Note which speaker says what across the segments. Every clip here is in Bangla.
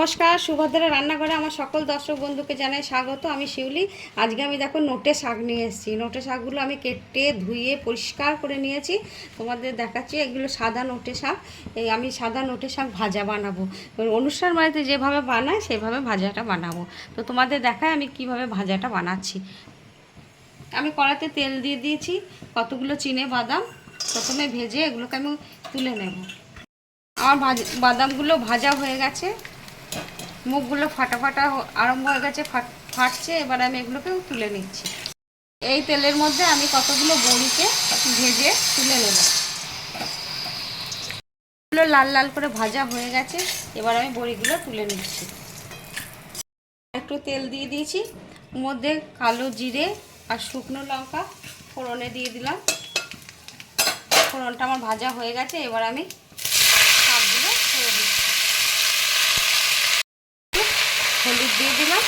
Speaker 1: নমস্কার, সুভদ্রা রান্নাঘরে আমার সকল দর্শক বন্ধুকে জানাই স্বাগত। আমি শিউলি। আজকে আমি দেখো নোটে শাক নিয়ে এসেছি। নোটে শাকগুলো আমি কেটে ধুয়ে পরিষ্কার করে নিয়েছি, তোমাদের দেখাচ্ছি। এগুলো সাদা নোটে শাক। আমি সাদা নোটে শাক ভাজা বানাবো। অনুষ্ঠান বাড়িতে যেভাবে বানায় সেভাবে ভাজাটা বানাবো। তো তোমাদের দেখায় আমি কিভাবে ভাজাটা বানাচ্ছি। আমি কড়াতে তেল দিয়ে দিয়েছি, কতগুলো চিনে বাদাম প্রথমে ভেজে এগুলোকে আমি তুলে নেব। আমার বাদামগুলো ভাজা হয়ে গেছে, মুখগুলো ফাটা ফাটা আরম্ভ হয়ে গেছে, ফাটছে। এবার আমি এগুলোকেও তুলে নিচ্ছি। এই তেলের মধ্যে আমি কতগুলো বড়িকে ভেজে তুলে নেব। এগুলো লাল লাল করে ভাজা হয়ে গেছে, এবার আমি বড়িগুলো তুলে নিচ্ছি। একটু তেল দিয়ে দিয়েছি, মধ্যে কালো জিরে আর শুকনো লঙ্কা ফোড়নে দিয়ে দিলাম। ফোড়নটা আমার ভাজা হয়ে গেছে, এবার আমি শাকগুলো ছেড়ে দিচ্ছি। হলুদ দিয়ে দিলাম।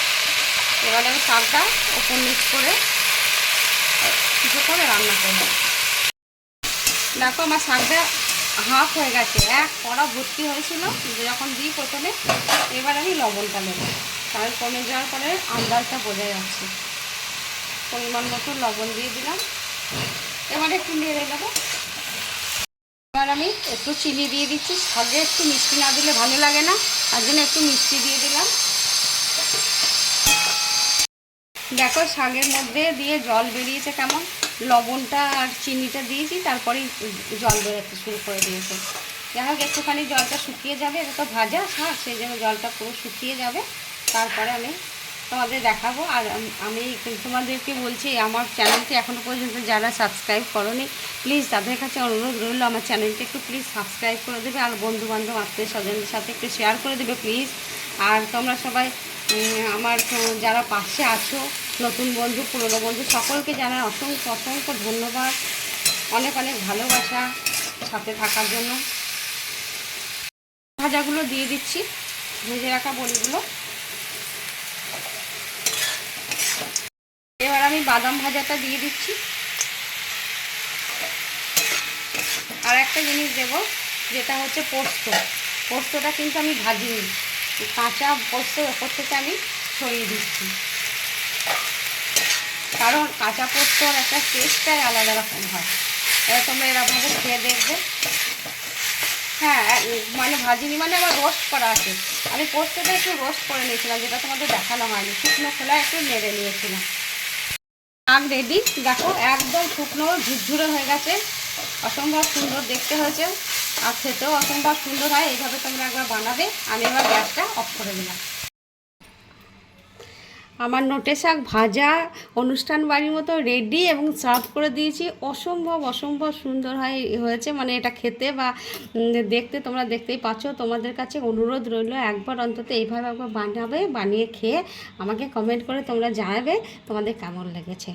Speaker 1: এবার আমি শাকটা ওপর নিচ করে কিছু করে রান্না করব। দেখো আমার শাকটা হাফ হয়ে গেছে, এক কড়া ভর্তি হয়েছিল যখন দিই প্রথমে। এবার আমি লবণটা নেব, চাল কমে যাওয়ার পরে আন্দাজটা বোঝা যাচ্ছে। পরিমাণ মতো লবণ দিয়ে দিলাম। এবার একটু নেড়ে দেবো। এবার আমি একটু চিনি দিয়ে দিচ্ছি। শাকে একটু মিষ্টি না দিলে ভালো লাগে না, তার জন্য একটু মিষ্টি দিয়ে দিলাম। দেখো শাকের মধ্যে দিয়ে জল বেরিয়েছে কেমন। লবণটা আর চিনিটা দিয়েছি, তারপরেই জল বেরোতে শুরু করে দিয়েছে। যাই হোক, একটুখানি জলটা শুকিয়ে যাবে, এটা তো ভাজা শাক, সেই জন্য জলটা পুরো শুকিয়ে যাবে। তারপরে আমি তোমাদের দেখাবো। আর আমি তোমাদেরকে বলছি, আমার চ্যানেলটি এখনও পর্যন্ত যারা সাবস্ক্রাইব করোনি, প্লিজ তাদের কাছে অনুরোধ রইল আমার চ্যানেলটি একটু প্লিজ সাবস্ক্রাইব করে দেবে। আর বন্ধুবান্ধব আত্মীয় স্বজনদের সাথে একটু শেয়ার করে দেবে প্লিজ। আর তোমরা সবাই আমার যারা পাশে আছো, নতুন বন্ধু পুরনো বন্ধু সকলকে জানাই অসংখ্য অসংখ্য ধন্যবাদ, অনেক অনেক ভালোবাসা সাথে থাকার জন্য। ভাজাগুলো দিয়ে দিচ্ছি, ভেজে রাখা বড়িগুলো। এবার আমি বাদাম ভাজাটা দিয়ে দিচ্ছি। আর একটা জিনিস দেব, যেটা হচ্ছে পোস্ত। পোস্তটা কিন্তু আমি ভাজিনি, কাঁচা পোস্ত ওপর থেকে আমি ছড়িয়ে দিচ্ছি, কারণ কাঁচা পোস্তর একটা টেস্টটাই আলাদা রকম হয়। এবার তোমরা এরকমভাবে খেয়ে দেখবে। হ্যাঁ, মানে ভাজিনি, মানে আবার রোস্ট করা আছে। আমি পোস্তটা একটু রোস্ট করে নিয়েছিলাম, যেটা তোমাদের দেখানো হয়নি। শুকনো খোলা একটু নেড়ে নিয়েছিলাম। শাক রেডি, দেখো একদম শুকনো ঝুরঝুরে হয়ে গেছে, অসম্ভব সুন্দর দেখতে হয়েছে, আর খেতেও অসম্ভব সুন্দর হয়। এইভাবে তোমরা একবার বানাবে। আমি এবার গ্যাসটা অফ করে দিলাম। আমার নোটে শাক ভাজা অনুষ্ঠান বাড়ির মতো রেডি এবং সার্ভ করে দিয়েছি। অসম্ভব অসম্ভব সুন্দর হয়েছে, মানে এটা খেতে বা দেখতে তোমরা দেখতেই পাচ্ছ। তোমাদের কাছে অনুরোধ রইল, একবার অন্তত এইভাবে একবার বানাবে, বানিয়ে খেয়ে আমাকে কমেন্ট করে তোমরা জানাবে তোমাদের কেমন লেগেছে।